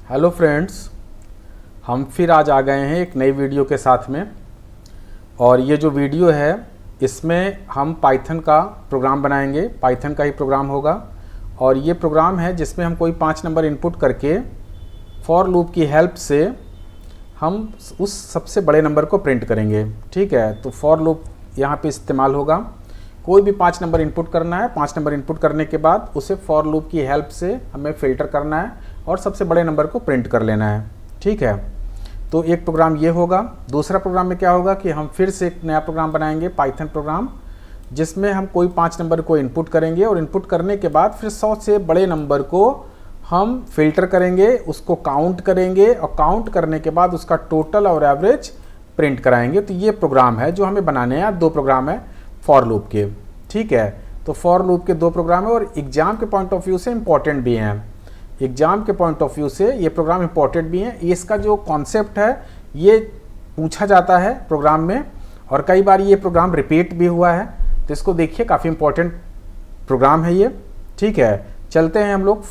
Hello friends, हम फिर आज आ गए हैं एक नई वीडियो के साथ में। और ये जो वीडियो है इसमें हम पाइथन का प्रोग्राम बनाएंगे। पाइथन का ही प्रोग्राम होगा और ये प्रोग्राम है जिसमें हम कोई 5 नंबर इनपुट करके फॉर लूप की हेल्प से हम उस सबसे बड़े नंबर को प्रिंट करेंगे। ठीक है, तो फॉर लूप यहाँ पे इस्तेमाल होगा। कोई भी 5 नंबर इनपुट करना है, 5 नंबर इनपुट करने के बाद उसे फॉर लूप की हेल्प से हमें फ़िल्टर करना है और सबसे बड़े नंबर को प्रिंट कर लेना है। ठीक है, तो एक प्रोग्राम ये होगा। दूसरा प्रोग्राम में क्या होगा कि हम फिर से एक नया प्रोग्राम बनाएंगे, पाइथन प्रोग्राम, जिसमें हम कोई 5 नंबर को इनपुट करेंगे और इनपुट करने के बाद फिर 100 से बड़े नंबर को हम फिल्टर करेंगे, उसको काउंट करेंगे और काउंट करने के बाद उसका टोटल और एवरेज प्रिंट कराएंगे। तो ये प्रोग्राम है जो हमें बनाने हैं। 2 प्रोग्राम है फॉर लूप के। ठीक है, तो फॉर लूप के 2 प्रोग्राम है और एग्जाम के पॉइंट ऑफ व्यू से इम्पॉर्टेंट भी हैं। एग्जाम के पॉइंट ऑफ व्यू से ये प्रोग्राम इम्पॉर्टेंट भी है। इसका जो कॉन्सेप्ट है ये पूछा जाता है प्रोग्राम में और कई बार ये प्रोग्राम रिपीट भी हुआ है। तो इसको देखिए, काफ़ी इम्पॉर्टेंट प्रोग्राम है ये। ठीक है, चलते हैं हम लोग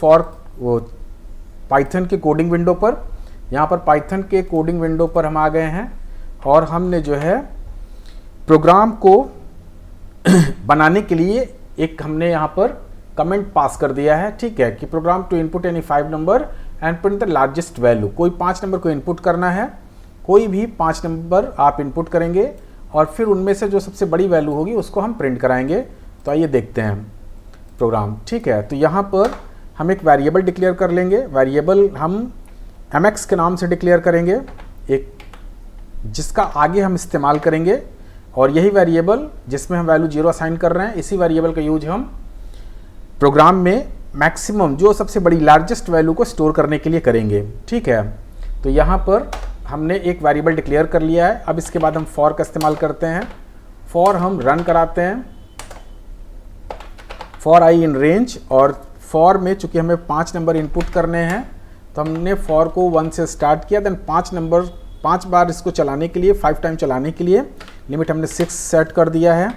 पाइथन के कोडिंग विंडो पर। यहाँ पर पाइथन के कोडिंग विंडो पर हम आ गए हैं और हमने जो है प्रोग्राम को बनाने के लिए एक हमने यहाँ पर कमेंट पास कर दिया है। ठीक है, कि program to input any 5 number and print the largest value. कोई 5 नंबर को इनपुट करना है, कोई भी 5 नंबर आप इनपुट करेंगे और फिर उनमें से जो सबसे बड़ी वैल्यू होगी उसको हम प्रिंट कराएंगे। तो आइए देखते हैं प्रोग्राम। ठीक है, तो यहाँ पर हम एक वेरिएबल डिक्लेयर कर लेंगे। वेरिएबल हम mx के नाम से डिक्लेयर करेंगे, एक जिसका आगे हम इस्तेमाल करेंगे। और यही वेरिएबल जिसमें हम वैल्यू 0 असाइन कर रहे हैं, इसी वेरिएबल का यूज हम प्रोग्राम में मैक्सिमम जो सबसे बड़ी लार्जेस्ट वैल्यू को स्टोर करने के लिए करेंगे। ठीक है, तो यहाँ पर हमने एक वेरिएबल डिक्लेयर कर लिया है। अब इसके बाद हम फॉर का इस्तेमाल करते हैं। फॉर हम रन कराते हैं, फॉर आई इन रेंज। और फॉर में चूंकि हमें 5 नंबर इनपुट करने हैं तो हमने फॉर को 1 से स्टार्ट किया। देन 5 बार इसको चलाने के लिए, 5 टाइम चलाने के लिए लिमिट हमने 6 सेट कर दिया है।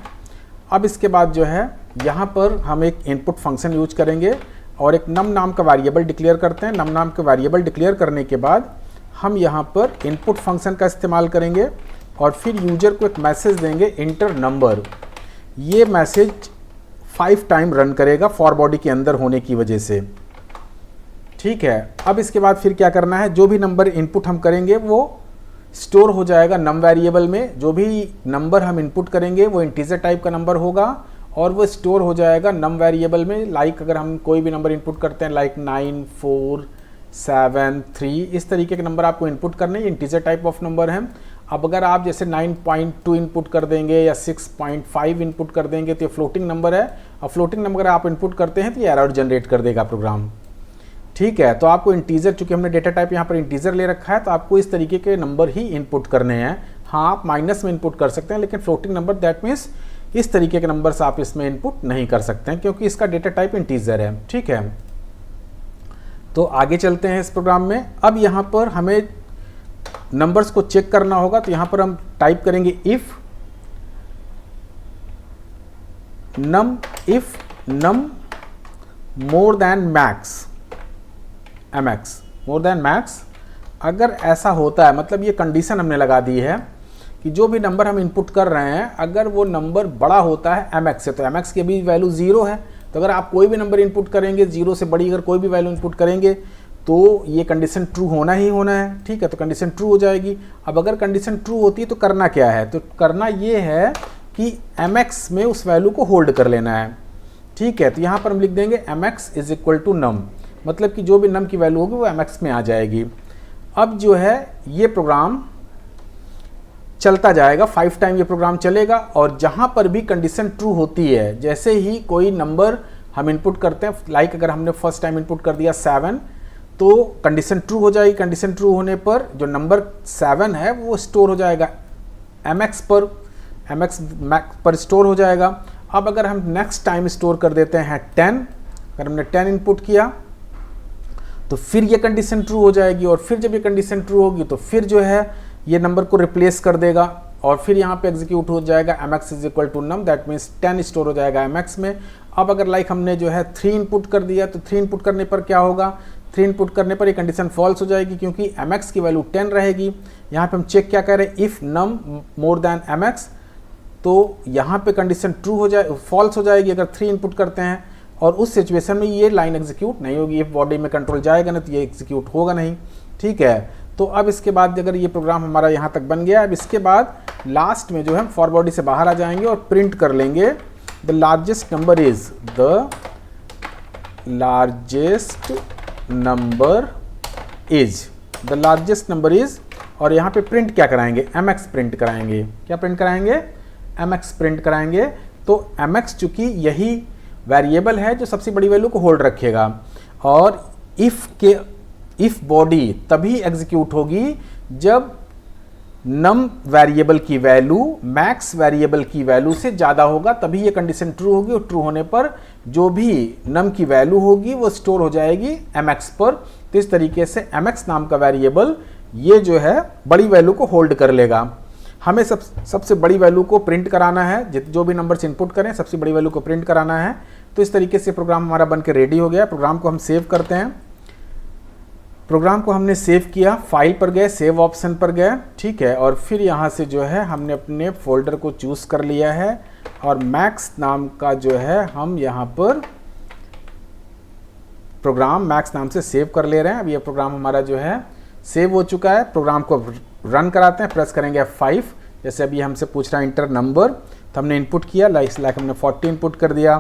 अब इसके बाद जो है यहाँ पर हम एक इनपुट फंक्शन यूज करेंगे और एक नम नाम का वेरिएबल डिक्लेयर करते हैं। नम नाम का वेरिएबल डिक्लेयर करने के बाद हम यहाँ पर इनपुट फंक्शन का इस्तेमाल करेंगे और फिर यूजर को एक मैसेज देंगे, इंटर नंबर। ये मैसेज 5 टाइम रन करेगा फॉर बॉडी के अंदर होने की वजह से। ठीक है, अब इसके बाद फिर क्या करना है, जो भी नंबर इनपुट हम करेंगे वो स्टोर हो जाएगा नम वेरिएबल में। जो भी नंबर हम इनपुट करेंगे वो इंटीजर टाइप का नंबर होगा और वो स्टोर हो जाएगा नम वेरिएबल में। लाइक अगर हम कोई भी नंबर इनपुट करते हैं, लाइक 9, 4, 7, 3, इस तरीके के नंबर आपको इनपुट करने, इंटीजर टाइप ऑफ नंबर हैं। अब अगर आप जैसे 9.2 इनपुट कर देंगे या 6.5 इनपुट कर देंगे तो ये फ्लोटिंग नंबर है। और फ्लोटिंग नंबर आप इनपुट करते हैं तो ये एरर जनरेट कर देगा प्रोग्राम। ठीक है, तो आपको इंटीजर, चूंकि हमने डेटा टाइप यहाँ पर इंटीजर ले रखा है, तो आपको इस तरीके के नंबर ही इनपुट करने हैं। हाँ, आप माइनस में इनपुट कर सकते हैं, लेकिन फ्लोटिंग नंबर दैट मीन्स इस तरीके के नंबर से आप इसमें इनपुट नहीं कर सकते हैं क्योंकि इसका डेटा टाइप इंटीजर है। ठीक है, तो आगे चलते हैं इस प्रोग्राम में। अब यहाँ पर हमें नंबर्स को चेक करना होगा, तो यहाँ पर हम टाइप करेंगे if num more than max, mx more than max. अगर ऐसा होता है, मतलब ये कंडीशन हमने लगा दी है कि जो भी नंबर हम इनपुट कर रहे हैं अगर वो नंबर बड़ा होता है mx से, तो mx की अभी वैल्यू 0 है। तो अगर आप कोई भी नंबर इनपुट करेंगे, 0 से बड़ी अगर कोई भी वैल्यू इनपुट करेंगे तो ये कंडीशन ट्रू होना ही होना है। ठीक है, तो कंडीशन ट्रू हो जाएगी। अब अगर कंडीशन ट्रू होती है तो करना क्या है, तो करना ये है कि mx में उस वैल्यू को होल्ड कर लेना है। ठीक है, तो यहाँ पर हम लिख देंगे mx इज इक्वल टू नम, मतलब कि जो भी नम की वैल्यू होगी वो mx में आ जाएगी। अब जो है ये प्रोग्राम चलता जाएगा, 5 टाइम ये प्रोग्राम चलेगा और जहाँ पर भी कंडीशन ट्रू होती है, जैसे ही कोई नंबर हम इनपुट करते हैं, लाइक अगर हमने फर्स्ट टाइम इनपुट कर दिया 7, तो कंडीशन ट्रू हो जाएगी। कंडीशन ट्रू होने पर जो नंबर 7 है वो स्टोर हो जाएगा mx पर स्टोर हो जाएगा। अब अगर हम नेक्स्ट टाइम स्टोर कर देते हैं 10, अगर हमने 10 इनपुट किया तो फिर ये कंडीशन ट्रू हो जाएगी और फिर जब ये कंडीशन ट्रू होगी तो फिर जो है ये नंबर को रिप्लेस कर देगा और फिर यहाँ पे एग्जीक्यूट हो जाएगा mx is equal to num, that means 10 store हो जाएगा mx में। अब अगर लाइक हमने जो है 3 इनपुट कर दिया तो 3 इनपुट करने पर क्या होगा, 3 इनपुट करने पर ये कंडीशन फॉल्स हो जाएगी क्योंकि mx की वैल्यू 10 रहेगी। यहाँ पे हम चेक क्या कर रहे हैं, if num more than mx, तो यहाँ पे कंडीशन ट्रू हो जाए, फॉल्स हो जाएगी अगर 3 इनपुट करते हैं, और उस सिचुएशन में ये लाइन एग्जीक्यूट नहीं होगी। इफ बॉडी में कंट्रोल जाएगा ना तो ये एग्जीक्यूट होगा नहीं, ठीक है। तो अब इसके बाद अगर ये प्रोग्राम हमारा यहाँ तक बन गया, अब इसके बाद लास्ट में जो है हम फॉर बॉडी से बाहर आ जाएंगे और प्रिंट कर लेंगे the largest number is, the largest number is, the largest number is, और यहाँ पे प्रिंट क्या कराएंगे, mx प्रिंट कराएंगे। क्या प्रिंट कराएंगे, mx प्रिंट कराएंगे। तो mx चूंकि यही वेरिएबल है जो सबसे बड़ी वैल्यू को होल्ड रखेगा, और इफ बॉडी तभी एग्जीक्यूट होगी जब नम वेरिएबल की वैल्यू मैक्स वेरिएबल की वैल्यू से ज़्यादा होगा, तभी ये कंडीशन ट्रू होगी, और ट्रू होने पर जो भी नम की वैल्यू होगी वो स्टोर हो जाएगी mx पर। तो इस तरीके से mx नाम का वेरिएबल ये जो है बड़ी वैल्यू को होल्ड कर लेगा। हमें सबसे बड़ी वैल्यू को प्रिंट कराना है, जो भी नंबर्स इनपुट करें सबसे बड़ी वैल्यू को प्रिंट कराना है। तो इस तरीके से प्रोग्राम हमारा बन के रेडी हो गया। प्रोग्राम को हम सेव करते हैं। प्रोग्राम को हमने सेव किया, फाइल पर गए, सेव ऑप्शन पर गए, ठीक है, और फिर यहाँ से जो है हमने अपने फोल्डर को चूज़ कर लिया है, और मैक्स नाम का जो है हम यहाँ पर प्रोग्राम मैक्स नाम से सेव कर ले रहे हैं। अब ये प्रोग्राम हमारा जो है सेव हो चुका है। प्रोग्राम को रन कराते हैं, प्रेस करेंगे F5। जैसे अभी हमसे पूछ रहा है इंटर नंबर, तो हमने इनपुट किया, लाइक हमने 40 इनपुट कर दिया,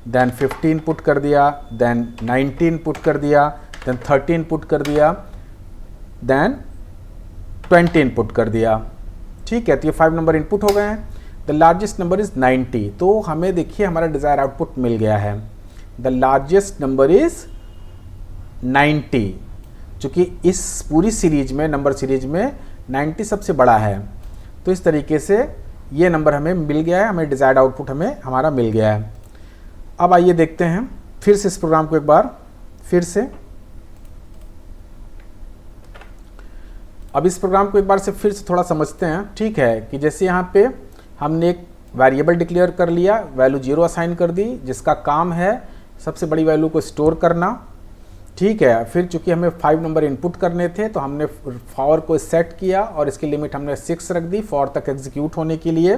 देन 50 इनपुट कर दिया, देन 19 इनपुट कर दिया, देन 30 इनपुट कर दिया, देन 20 इनपुट कर दिया, ठीक है। तो ये 5 नंबर इनपुट हो गए हैं। The largest number is 90। तो हमें देखिए हमारा डिज़ायर आउटपुट मिल गया है, द लार्जेस्ट नंबर इज 90। चूँकि इस पूरी सीरीज में, नंबर सीरीज में 90 सबसे बड़ा है, तो इस तरीके से ये नंबर हमें मिल गया है, हमें डिज़ायर्ड आउटपुट हमारा मिल गया है। अब आइए देखते हैं फिर से इस प्रोग्राम को एक बार फिर से। अब इस प्रोग्राम को एक बार से फिर से थोड़ा समझते हैं, ठीक है, कि जैसे यहाँ पे हमने एक वेरिएबल डिक्लेयर कर लिया, वैल्यू 0 असाइन कर दी, जिसका काम है सबसे बड़ी वैल्यू को स्टोर करना, ठीक है। फिर चूंकि हमें 5 नंबर इनपुट करने थे तो हमने फॉर को सेट किया और इसकी लिमिट हमने 6 रख दी फॉर तक एग्जीक्यूट होने के लिए,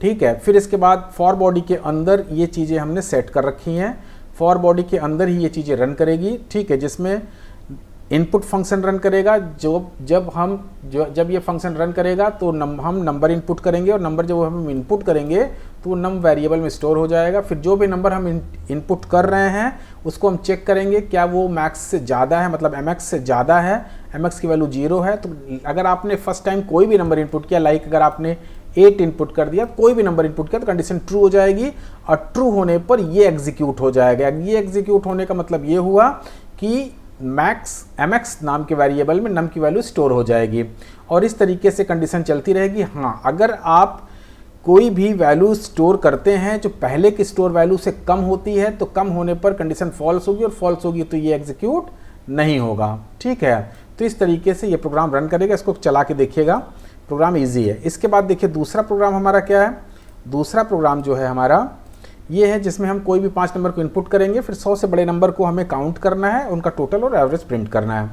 ठीक है। फिर इसके बाद फॉर बॉडी के अंदर ये चीज़ें हमने सेट कर रखी हैं, फॉर बॉडी के अंदर ही ये चीज़ें रन करेगी, ठीक है, जिसमें इनपुट फंक्शन रन करेगा। जब ये फंक्शन रन करेगा तो हम नंबर इनपुट करेंगे, और नंबर जब हम इनपुट करेंगे तो वो नम वेरिएबल में स्टोर हो जाएगा। फिर जो भी नंबर हम इनपुट कर रहे हैं उसको हम चेक करेंगे क्या वो मैक्स से ज़्यादा है, मतलब mx से ज़्यादा है, mx की वैल्यू 0 है। तो अगर आपने फर्स्ट टाइम कोई भी नंबर इनपुट किया, लाइक अगर आपने 8 इनपुट कर दिया, कोई भी नंबर इनपुट किया, तो कंडीशन ट्रू हो जाएगी, और ट्रू होने पर ये एग्जीक्यूट हो जाएगा। ये एग्जीक्यूट होने का मतलब ये हुआ कि mx नाम के वेरिएबल में नम की वैल्यू स्टोर हो जाएगी, और इस तरीके से कंडीशन चलती रहेगी। हाँ, अगर आप कोई भी वैल्यू स्टोर करते हैं जो पहले की स्टोर वैल्यू से कम होती है, तो कम होने पर कंडीशन फॉल्स होगी, और फॉल्स होगी तो ये एग्जीक्यूट नहीं होगा, ठीक है। तो इस तरीके से ये प्रोग्राम रन करेगा। इसको चला के देखिएगा, प्रोग्राम ईजी है। इसके बाद देखिए दूसरा प्रोग्राम हमारा क्या है। दूसरा प्रोग्राम जो है हमारा ये है जिसमें हम कोई भी 5 नंबर को इनपुट करेंगे, फिर 100 से बड़े नंबर को हमें काउंट करना है, उनका टोटल और एवरेज प्रिंट करना है।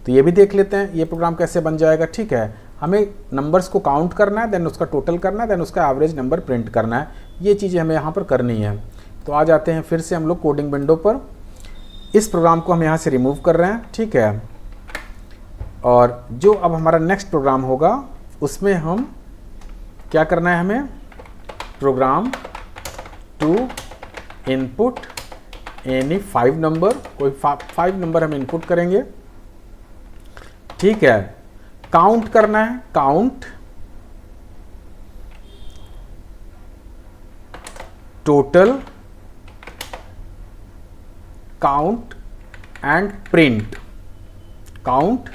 तो ये भी देख लेते हैं ये प्रोग्राम कैसे बन जाएगा, ठीक है। हमें नंबर्स को काउंट करना है, देन उसका टोटल करना है, देन उसका एवरेज नंबर प्रिंट करना है। ये चीज़ें हमें यहाँ पर करनी है। तो आ जाते हैं फिर से हम लोग कोडिंग विंडो पर। इस प्रोग्राम को हम यहाँ से रिमूव कर रहे हैं, ठीक है। और जो अब हमारा नेक्स्ट प्रोग्राम होगा उसमें हम क्या करना है, हमें program to input any 5 number, कोई 5 नंबर हम इनपुट करेंगे, ठीक है। काउंट करना है, count total, count and print, count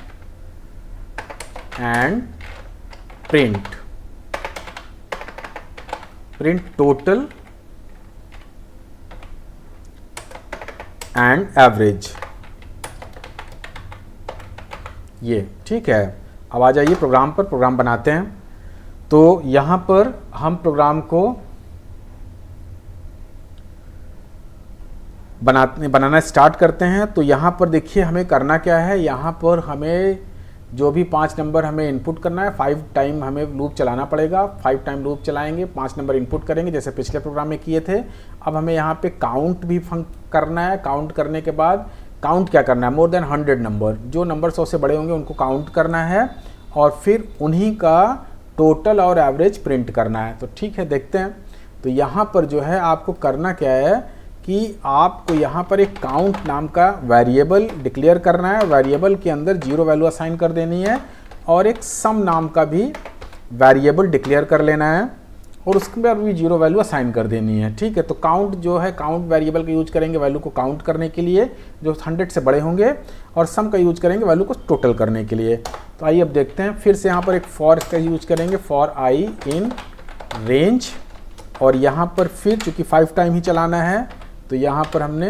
and print, print total and average, ये ठीक है। अब आ जाइए प्रोग्राम पर, प्रोग्राम बनाते हैं। तो यहाँ पर हम प्रोग्राम को बनाना स्टार्ट करते हैं। तो यहाँ पर देखिए हमें करना क्या है, यहाँ पर हमें जो भी 5 नंबर हमें इनपुट करना है, 5 टाइम हमें लूप चलाना पड़ेगा। 5 टाइम लूप चलाएंगे, 5 नंबर इनपुट करेंगे जैसे पिछले प्रोग्राम में किए थे। अब हमें यहाँ पे काउंट भी करना है। काउंट करने के बाद काउंट क्या करना है, मोर देन 100 नंबर, जो नंबर 100 से बड़े होंगे उनको काउंट करना है और फिर उन्हीं का टोटल और एवरेज प्रिंट करना है। तो ठीक है, देखते हैं। तो यहाँ पर जो है आपको करना क्या है कि आपको यहाँ पर एक काउंट नाम का वेरिएबल डिक्लेयर करना है। वेरिएबल के अंदर 0 वैल्यू असाइन कर देनी है और एक सम नाम का भी वेरिएबल डिक्लेयर कर लेना है और उसके बाद भी 0 वैल्यू असाइन कर देनी है। ठीक है, तो काउंट जो है, काउंट वेरिएबल का यूज करेंगे वैल्यू को काउंट करने के लिए जो 100 से बड़े होंगे, और सम का यूज करेंगे वैल्यू को टोटल करने के लिए। तो आइए अब देखते हैं। फिर से यहाँ पर एक फॉर का यूज करेंगे, फॉर आई इन रेंज, और यहाँ पर फिर चूंकि 5 टाइम ही चलाना है तो यहाँ पर हमने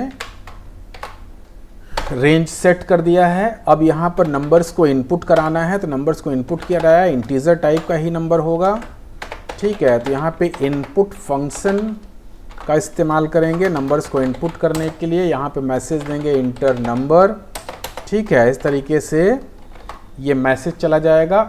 रेंज सेट कर दिया है। अब यहाँ पर नंबर्स को इनपुट कराना है, तो नंबर्स को इनपुट किया रहा है, इंटीजर टाइप का ही नंबर होगा। ठीक है, तो यहाँ पे इनपुट फंक्शन का इस्तेमाल करेंगे नंबर्स को इनपुट करने के लिए। यहाँ पे मैसेज देंगे इंटर नंबर। ठीक है, इस तरीके से ये मैसेज चला जाएगा।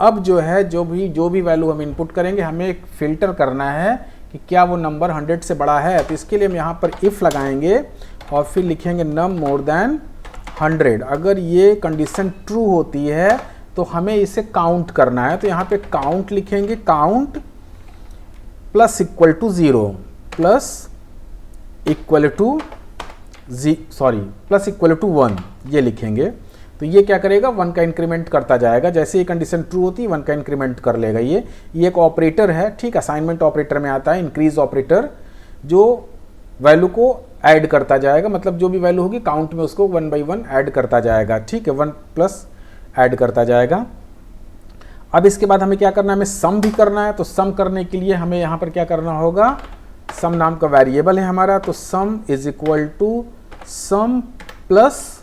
अब जो है जो भी वैल्यू हम इनपुट करेंगे, हमें एक फ़िल्टर करना है कि क्या वो नंबर 100 से बड़ा है। तो इसके लिए हम यहाँ पर इफ़ लगाएंगे और फिर लिखेंगे नम मोर देन 100। अगर ये कंडीशन ट्रू होती है तो हमें इसे काउंट करना है। तो यहाँ पे काउंट लिखेंगे, count plus equal to 0 plus equal to 1 ये लिखेंगे। तो ये क्या करेगा, 1 का इंक्रीमेंट करता जाएगा। जैसे ये कंडीशन ट्रू होती है 1 का इंक्रीमेंट कर लेगा। ये एक ऑपरेटर है। ठीक, असाइनमेंट ऑपरेटर में आता है इंक्रीज ऑपरेटर, जो वैल्यू को ऐड करता जाएगा। मतलब जो भी वैल्यू होगी काउंट में उसको 1 by 1 ऐड करता जाएगा। ठीक है, 1 प्लस ऐड करता जाएगा। अब इसके बाद हमें क्या करना है, हमें सम भी करना है। तो सम करने के लिए हमें यहाँ पर क्या करना होगा, सम नाम का वेरिएबल है हमारा, तो sum is equal to sum plus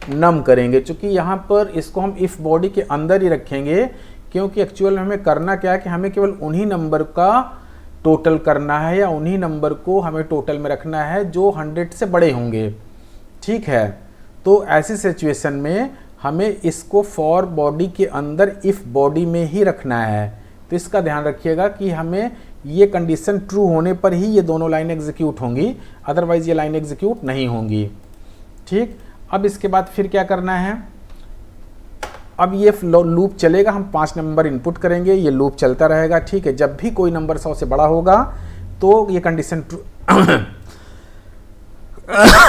num करेंगे। चूंकि यहाँ पर इसको हम इफ बॉडी के अंदर ही रखेंगे, क्योंकि एक्चुअल में हमें करना क्या है कि हमें केवल उन्हीं नंबर का टोटल करना है, या उन्हीं नंबर को हमें टोटल में रखना है जो 100 से बड़े होंगे। ठीक है, तो ऐसी सिचुएशन में हमें इसको फॉर बॉडी के अंदर इफ बॉडी में ही रखना है। तो इसका ध्यान रखिएगा कि हमें ये कंडीशन ट्रू होने पर ही ये दोनों लाइन एग्जीक्यूट होंगी, अदरवाइज ये लाइन एग्जीक्यूट नहीं होंगी। ठीक, अब इसके बाद फिर क्या करना है, अब ये लूप चलेगा। हम 5 नंबर इनपुट करेंगे, ये लूप चलता रहेगा। ठीक है, जब भी कोई नंबर 100 से बड़ा होगा तो ये कंडीशन ट्रू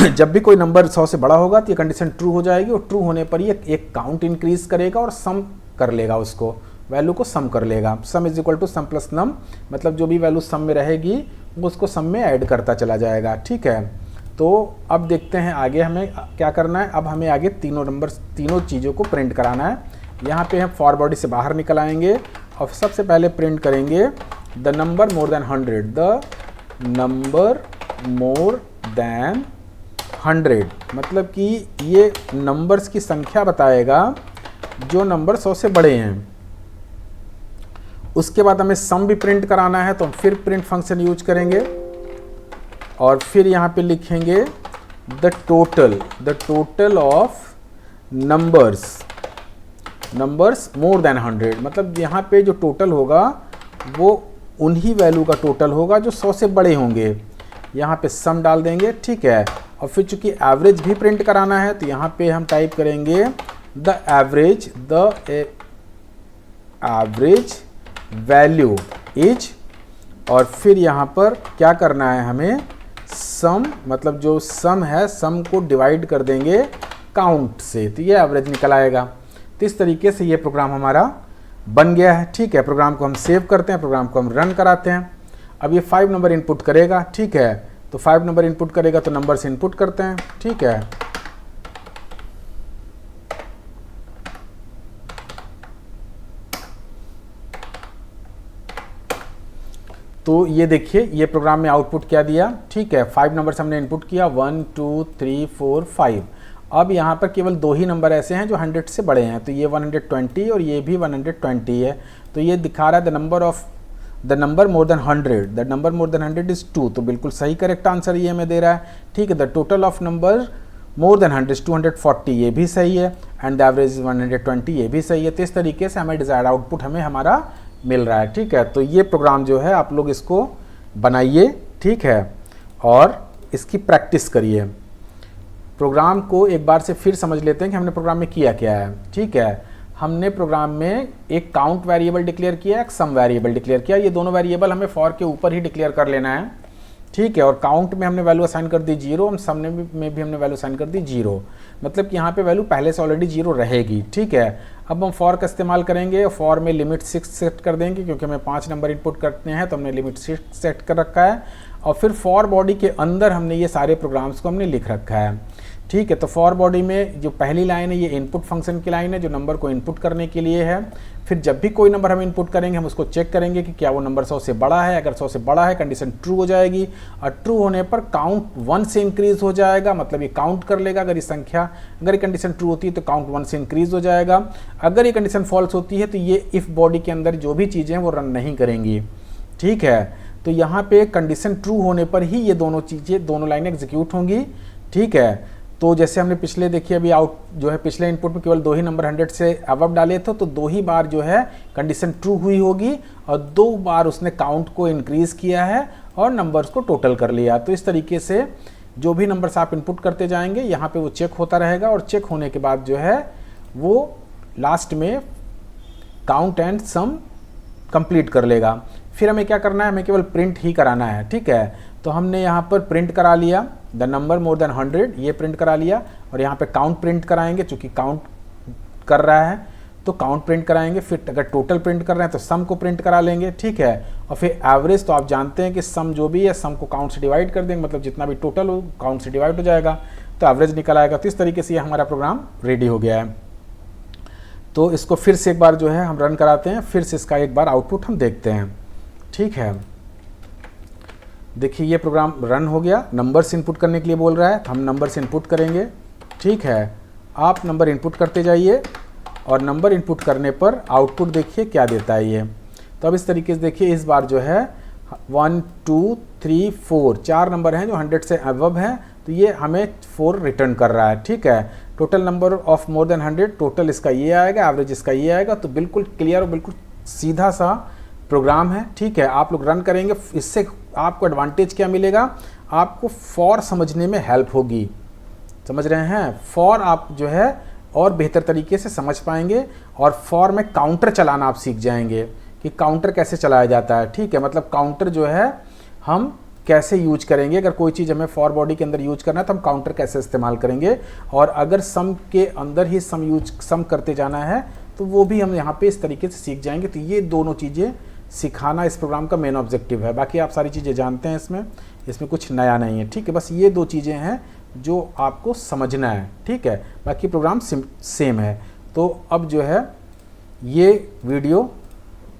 जब भी कोई नंबर 100 से बड़ा होगा तो ये कंडीशन ट्रू हो जाएगी, और ट्रू होने पर ये एक काउंट इंक्रीज करेगा और सम कर लेगा, उसको वैल्यू को सम कर लेगा। Sum is equal to sum plus num, मतलब जो भी वैल्यू सम में रहेगी वो उसको सम में ऐड करता चला जाएगा। ठीक है, तो अब देखते हैं आगे हमें क्या करना है। अब हमें आगे तीनों चीज़ों को प्रिंट कराना है। यहाँ पे हम फॉर बॉडी से बाहर निकल आएंगे और सबसे पहले प्रिंट करेंगे the number more than 100, the number more than 100, मतलब कि ये नंबर्स की संख्या बताएगा जो नंबर 100 से बड़े हैं। उसके बाद हमें सम भी प्रिंट कराना है, तो हम फिर प्रिंट फंक्शन यूज करेंगे और फिर यहाँ पे लिखेंगे the total of numbers more than 100, मतलब यहाँ पे जो टोटल होगा वो उन्हीं वैल्यू का टोटल होगा जो 100 से बड़े होंगे। यहाँ पे सम डाल देंगे। ठीक है, और फिर चूंकि एवरेज भी प्रिंट कराना है तो यहाँ पे हम टाइप करेंगे द एवरेज वैल्यू इज, और फिर यहाँ पर क्या करना है हमें, सम, मतलब जो सम है सम को डिवाइड कर देंगे काउंट से, तो ये एवरेज निकल आएगा। तो इस तरीके से ये प्रोग्राम हमारा बन गया है। ठीक है, प्रोग्राम को हम सेव करते हैं, प्रोग्राम को हम रन कराते हैं। अब ये 5 नंबर इनपुट करेगा। ठीक है, तो 5 नंबर इनपुट करेगा तो नंबर से इनपुट करते हैं। ठीक है, तो ये देखिए ये प्रोग्राम में आउटपुट क्या दिया। ठीक है, 5 नंबर से हमने इनपुट किया, 1 2 3 4 5। अब यहाँ पर केवल 2 ही नंबर ऐसे हैं जो 100 से बड़े हैं, तो ये 120 और ये भी 120 है। तो ये दिखा रहा है the number of the number more than 100, the number more than 100 is 2, तो बिल्कुल सही करेक्ट आंसर ये हमें दे रहा है। ठीक है, the total of number more than 100 240, ये भी सही है, एंड द एवरेज 120, ये भी सही है। तो इस तरीके से हमें डिजायर्ड आउटपुट हमें हमारा मिल रहा है। ठीक है, तो ये प्रोग्राम जो है आप लोग इसको बनाइए, ठीक है, और इसकी प्रैक्टिस करिए। प्रोग्राम को एक बार से फिर समझ लेते हैं कि हमने प्रोग्राम में किया क्या है। ठीक है, हमने प्रोग्राम में एक काउंट वेरिएबल डिक्लेयर किया, एक सम वेरिएबल डिक्लेयर किया। ये दोनों वेरिएबल हमें फॉर के ऊपर ही डिक्लेयर कर लेना है। ठीक है, और काउंट में हमने वैल्यू असाइन कर दी 0, हम सम में भी हमने वैल्यू असाइन कर दी 0, मतलब कि यहाँ पे वैल्यू पहले से ऑलरेडी 0 रहेगी। ठीक है, अब हम फॉर का इस्तेमाल करेंगे। फॉर में लिमिट 6 सेट कर देंगे, क्योंकि हमें 5 नंबर इनपुट करते हैं तो हमने लिमिट 6 सेट कर रखा है। और फिर फॉर बॉडी के अंदर हमने ये सारे प्रोग्राम्स को हमने लिख रखा है। ठीक है, तो फॉर बॉडी में जो पहली लाइन है ये इनपुट फंक्शन की लाइन है, जो नंबर को इनपुट करने के लिए है। फिर जब भी कोई नंबर हम इनपुट करेंगे हम उसको चेक करेंगे कि क्या वो नंबर 100 से बड़ा है। अगर 100 से बड़ा है कंडीशन ट्रू हो जाएगी, और ट्रू होने पर काउंट 1 से इंक्रीज हो जाएगा, मतलब ये काउंट कर लेगा। अगर ये कंडीशन ट्रू होती है तो काउंट 1 से इंक्रीज हो जाएगा। अगर ये कंडीशन फॉल्स होती है तो ये इफ बॉडी के अंदर जो भी चीज़ें हैं वो रन नहीं करेंगी। ठीक है, तो यहाँ पे कंडीशन ट्रू होने पर ही ये दोनों लाइनें एग्जीक्यूट होंगी। ठीक है, तो जैसे हमने पिछले देखिए अभी आउट जो है पिछले इनपुट में केवल 2 ही नंबर 100 से अबव डाले थे, तो 2 ही बार जो है कंडीशन ट्रू हुई होगी, और 2 बार उसने काउंट को इंक्रीज किया है और नंबर्स को टोटल कर लिया। तो इस तरीके से जो भी नंबर्स आप इनपुट करते जाएंगे यहाँ पे वो चेक होता रहेगा, और चेक होने के बाद जो है वो लास्ट में काउंट एंड सम कंप्लीट कर लेगा। फिर हमें क्या करना है, हमें केवल प्रिंट ही कराना है। ठीक है, तो हमने यहाँ पर प्रिंट करा लिया द नंबर मोर देन 100, ये प्रिंट करा लिया, और यहाँ पे काउंट प्रिंट कराएंगे, चूंकि काउंट कर रहा है तो काउंट प्रिंट कराएंगे। फिर अगर टोटल प्रिंट कर रहे हैं तो सम को प्रिंट करा लेंगे। ठीक है, और फिर एवरेज, तो आप जानते हैं कि सम जो भी है सम को काउंट से डिवाइड कर देंगे, मतलब जितना भी टोटल हो काउंट से डिवाइड हो जाएगा, तो एवरेज निकल आएगा। तो इस तरीके से ये हमारा प्रोग्राम रेडी हो गया है। तो इसको फिर से एक बार जो है हम रन कराते हैं, फिर से इसका एक बार आउटपुट हम देखते हैं। ठीक है, देखिए ये प्रोग्राम रन हो गया। नंबर्स इनपुट करने के लिए बोल रहा है, तो हम नंबर्स इनपुट करेंगे। ठीक है, आप नंबर इनपुट करते जाइए, और नंबर इनपुट करने पर आउटपुट देखिए क्या देता है ये। तो अब इस तरीके से देखिए इस बार जो है 1 2 3 4 4 नंबर हैं जो 100 से अबव हैं, तो ये हमें 4 रिटर्न कर रहा है। ठीक है, total number of more than 100, total इसका ये आएगा, एवरेज इसका ये आएगा। तो बिल्कुल क्लियर और बिल्कुल सीधा सा प्रोग्राम है। ठीक है, आप लोग रन करेंगे, इससे आपको एडवांटेज क्या मिलेगा, आपको फॉर समझने में हेल्प होगी। समझ रहे हैं, फॉर आप जो है और बेहतर तरीके से समझ पाएंगे, और फॉर में काउंटर चलाना आप सीख जाएंगे कि काउंटर कैसे चलाया जाता है। ठीक है, मतलब काउंटर जो है हम कैसे यूज करेंगे, अगर कोई चीज़ हमें फॉर बॉडी के अंदर यूज करना है तो हम काउंटर कैसे इस्तेमाल करेंगे, और अगर सम के अंदर ही सम करते जाना है तो वो भी हम यहाँ पे इस तरीके से सीख जाएंगे। तो ये दोनों चीज़ें सिखाना इस प्रोग्राम का मेन ऑब्जेक्टिव है। बाकी आप सारी चीज़ें जानते हैं, इसमें कुछ नया नहीं है। ठीक है, बस ये 2 चीज़ें हैं जो आपको समझना है। ठीक है, बाकी प्रोग्राम सेम है। तो अब जो है ये वीडियो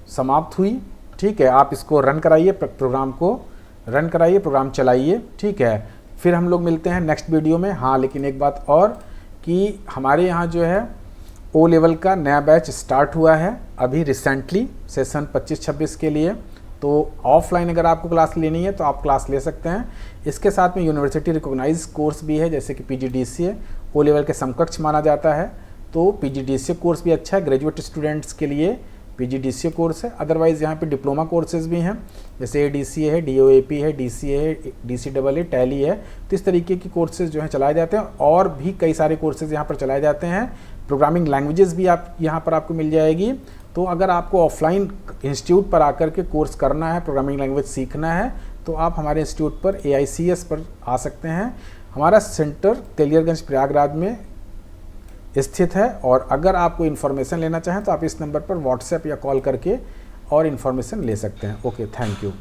समाप्त हुई। ठीक है, आप इसको रन कराइए, प्रोग्राम को रन कराइए, प्रोग्राम चलाइए। ठीक है, फिर हम लोग मिलते हैं नेक्स्ट वीडियो में। हाँ, लेकिन एक बात और कि हमारे यहाँ जो है ओ लेवल का नया बैच स्टार्ट हुआ है अभी रिसेंटली सेशन 25-26 के लिए। तो ऑफलाइन अगर आपको क्लास लेनी है तो आप क्लास ले सकते हैं। इसके साथ में यूनिवर्सिटी रिकॉग्नाइज कोर्स भी है, जैसे कि PGDCA ओ लेवल के समकक्ष माना जाता है। तो PGDCA कोर्स भी अच्छा है, ग्रेजुएट स्टूडेंट्स के लिए PGDCA कोर्स है। अदरवाइज़ यहाँ पे डिप्लोमा कोर्सेज भी हैं, जैसे ADCA है, DOAP है, DCA है, DCAA, टैली है। तो इस तरीके की कोर्सेज जो हैं चलाए जाते हैं, और भी कई सारे कोर्सेज यहाँ पर चलाए जाते हैं। प्रोग्रामिंग लैंग्वेजेस भी आप यहाँ पर आपको मिल जाएगी। तो अगर आपको ऑफलाइन इंस्टीट्यूट पर आकर के कोर्स करना है, प्रोग्रामिंग लैंग्वेज सीखना है, तो आप हमारे इंस्टीट्यूट पर AICS पर आ सकते हैं। हमारा सेंटर तेलियरगंज प्रयागराज में स्थित है, और अगर आपको इन्फॉर्मेशन लेना चाहें तो आप इस नंबर पर व्हाट्सएप या कॉल करके और इन्फॉर्मेशन ले सकते हैं। Okay, thank you.